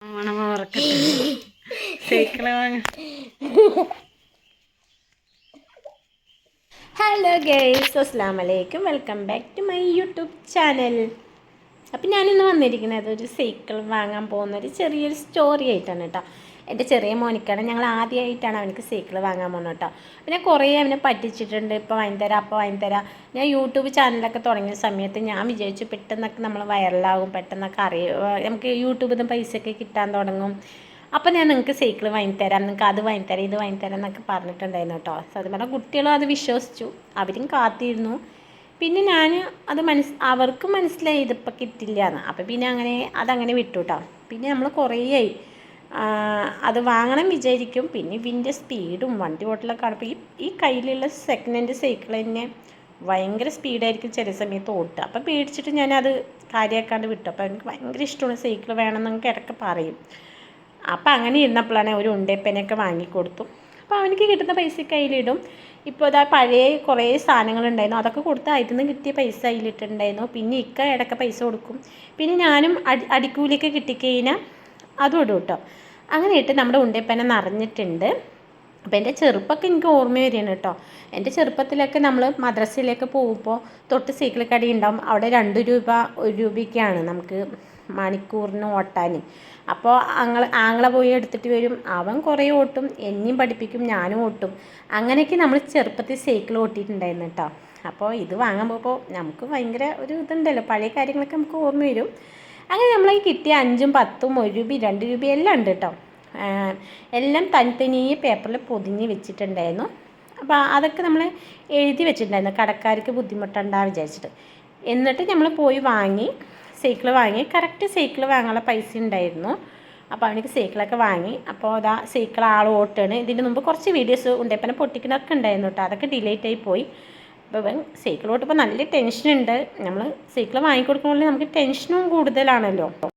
Hello guys, അസ്സലാമു അലൈക്കും. Welcome back to my YouTube channel. അപ്പം ഞാനിന്ന് വന്നിരിക്കുന്നത് ഒരു സൈക്കിൾ വാങ്ങാൻ പോകുന്നൊരു ചെറിയൊരു സ്റ്റോറി ആയിട്ടാണ് കേട്ടോ. എൻ്റെ ചെറിയ മോനിക്കാണ്. ഞങ്ങൾ ആദ്യമായിട്ടാണ് അവനക്ക് സൈക്കിൾ വാങ്ങാൻ പോകുന്നത് കേട്ടോ. പിന്നെ കുറേ അവനെ പറ്റിച്ചിട്ടുണ്ട്. ഇപ്പോൾ വാങ്ങിത്തരാം, അപ്പോൾ വാങ്ങിത്തരാം. ഞാൻ യൂട്യൂബ് ചാനലൊക്കെ തുടങ്ങിയ സമയത്ത് ഞാൻ വിചാരിച്ചു പെട്ടെന്നൊക്കെ നമ്മൾ വൈറലാകും, പെട്ടെന്നൊക്കെ നമുക്ക് യൂട്യൂബിൽ നിന്ന് പൈസയൊക്കെ കിട്ടാൻ തുടങ്ങും. അപ്പോൾ ഞാൻ നിങ്ങൾക്ക് സൈക്കിൾ വാങ്ങിത്തരാം, നിങ്ങൾക്ക് അത് വാങ്ങിത്തരാം, ഇത് വാങ്ങിത്തരാം എന്നൊക്കെ പറഞ്ഞിട്ടുണ്ടായിരുന്നു കേട്ടോ. സത്യം പറഞ്ഞാൽ കുട്ടികളും അത് വിശ്വസിച്ചു, അവരും കാത്തിരുന്നു. പിന്നെ ഞാൻ അത് അവർക്ക് മനസ്സിലായി ഇതിപ്പോൾ കിട്ടില്ല എന്ന്. അപ്പോൾ പിന്നെ അതങ്ങനെ വിട്ടു കേട്ടോ. പിന്നെ നമ്മൾ കുറേയായി അത് വാങ്ങണം വിചാരിക്കും. പിന്നെ ഇതിൻ്റെ സ്പീഡും വണ്ടി ഓട്ടലൊക്കെ കാണുമ്പോൾ ഈ കയ്യിലുള്ള സെക്കൻഡ് ഹാൻഡ് സൈക്കിൾ തന്നെ ഭയങ്കര സ്പീഡായിരിക്കും ചില സമയത്ത് ഓട്ടുക. അപ്പോൾ പേടിച്ചിട്ട് ഞാനത് കാര്യമാക്കാണ്ട് വിട്ടു. അപ്പോൾ എനിക്ക് ഭയങ്കര ഇഷ്ടമാണ് സൈക്കിൾ വേണമെന്നൊക്കെ ഇടയ്ക്ക് പറയും. അപ്പോൾ അങ്ങനെ ഇരുന്നപ്പോഴാണ് ഒരു ഉണ്ടേപ്പനൊക്കെ വാങ്ങിക്കൊടുത്തു. അപ്പോൾ അവനക്ക് കിട്ടുന്ന പൈസ കയ്യിലിടും. ഇപ്പോൾ ഇതാ പഴയ കുറേ സാധനങ്ങളുണ്ടായിരുന്നു, അതൊക്കെ കൊടുത്ത് അതിൽ നിന്ന് കിട്ടിയ പൈസ അതിലിട്ടുണ്ടായിരുന്നു. പിന്നെ ഇടയ്ക്ക് പൈസ കൊടുക്കും. പിന്നെ ഞാനും അടിക്കൂലിയൊക്കെ കിട്ടിക്കഴിഞ്ഞാൽ അതും ഇടും കേട്ടോ. അങ്ങനെ ഇട്ട് നമ്മുടെ ഉണ്ടേപ്പന നിറഞ്ഞിട്ടുണ്ട്. അപ്പോൾ എൻ്റെ ചെറുപ്പമൊക്കെ എനിക്ക് ഓർമ്മ വരികയാണ് കേട്ടോ. എൻ്റെ ചെറുപ്പത്തിലൊക്കെ നമ്മൾ മദ്രസയിലേക്ക് പോകുമ്പോൾ തൊട്ട് സൈക്കിൾ കട ഉണ്ടാവും. അവിടെ 2 രൂപ 1 രൂപയ്ക്കാണ് നമുക്ക് മണിക്കൂറിന് ഓട്ടാൻ. അപ്പോൾ ആങ്ങളെ പോയി എടുത്തിട്ട് വരും. അവൻ കുറേ ഓട്ടും, എന്നെയും പഠിപ്പിക്കും, ഞാനും ഓട്ടും. അങ്ങനെയൊക്കെ നമ്മൾ ചെറുപ്പത്തിൽ സൈക്കിൾ ഓട്ടിയിട്ടുണ്ടായിരുന്നു കേട്ടോ. അപ്പോൾ ഇത് വാങ്ങാൻ പോകുമ്പോൾ നമുക്ക് ഭയങ്കര ഒരു ഇതുണ്ടല്ലോ, പഴയ കാര്യങ്ങളൊക്കെ നമുക്ക് ഓർമ്മ വരും. അങ്ങനെ നമ്മൾ കിട്ടിയ 5ഉം 10ഉം 1 രൂപ 2 രൂപ എല്ലാം ഉണ്ട് കേട്ടോ. എല്ലാം തനിത്തനിയെ പേപ്പറിൽ പൊതിഞ്ഞ് വെച്ചിട്ടുണ്ടായിരുന്നു. അപ്പോൾ അതൊക്കെ നമ്മൾ എഴുതി വെച്ചിട്ടുണ്ടായിരുന്നു, കടക്കാർക്ക് ബുദ്ധിമുട്ടുണ്ടാ വിചാരിച്ചിട്ട്. എന്നിട്ട് നമ്മൾ പോയി സൈക്കിൾ വാങ്ങി. കറക്റ്റ് സൈക്കിൾ വാങ്ങാനുള്ള പൈസ ഉണ്ടായിരുന്നു. അപ്പോൾ അവനക്ക് സൈക്കിളൊക്കെ വാങ്ങി. അപ്പോൾ അതാ സൈക്കിൾ ഓട്ടാണ്. ഇതിന് മുമ്പ് കുറച്ച് വീഡിയോസ് ഉണ്ടേപ്പനെ പൊട്ടിക്കുന്നൊക്കെ ഉണ്ടായിരുന്നു കേട്ടോ. അതൊക്കെ ഡിലേറ്റ് ആയി പോയി. അപ്പോൾ സൈക്കിൾ ഓട്ടുമ്പോൾ നല്ല ടെൻഷനുണ്ട്. നമ്മൾ സൈക്കിൾ വാങ്ങിക്കൊടുക്കുമ്പോൾ നമുക്ക് ടെൻഷനും കൂടുതലാണല്ലോ.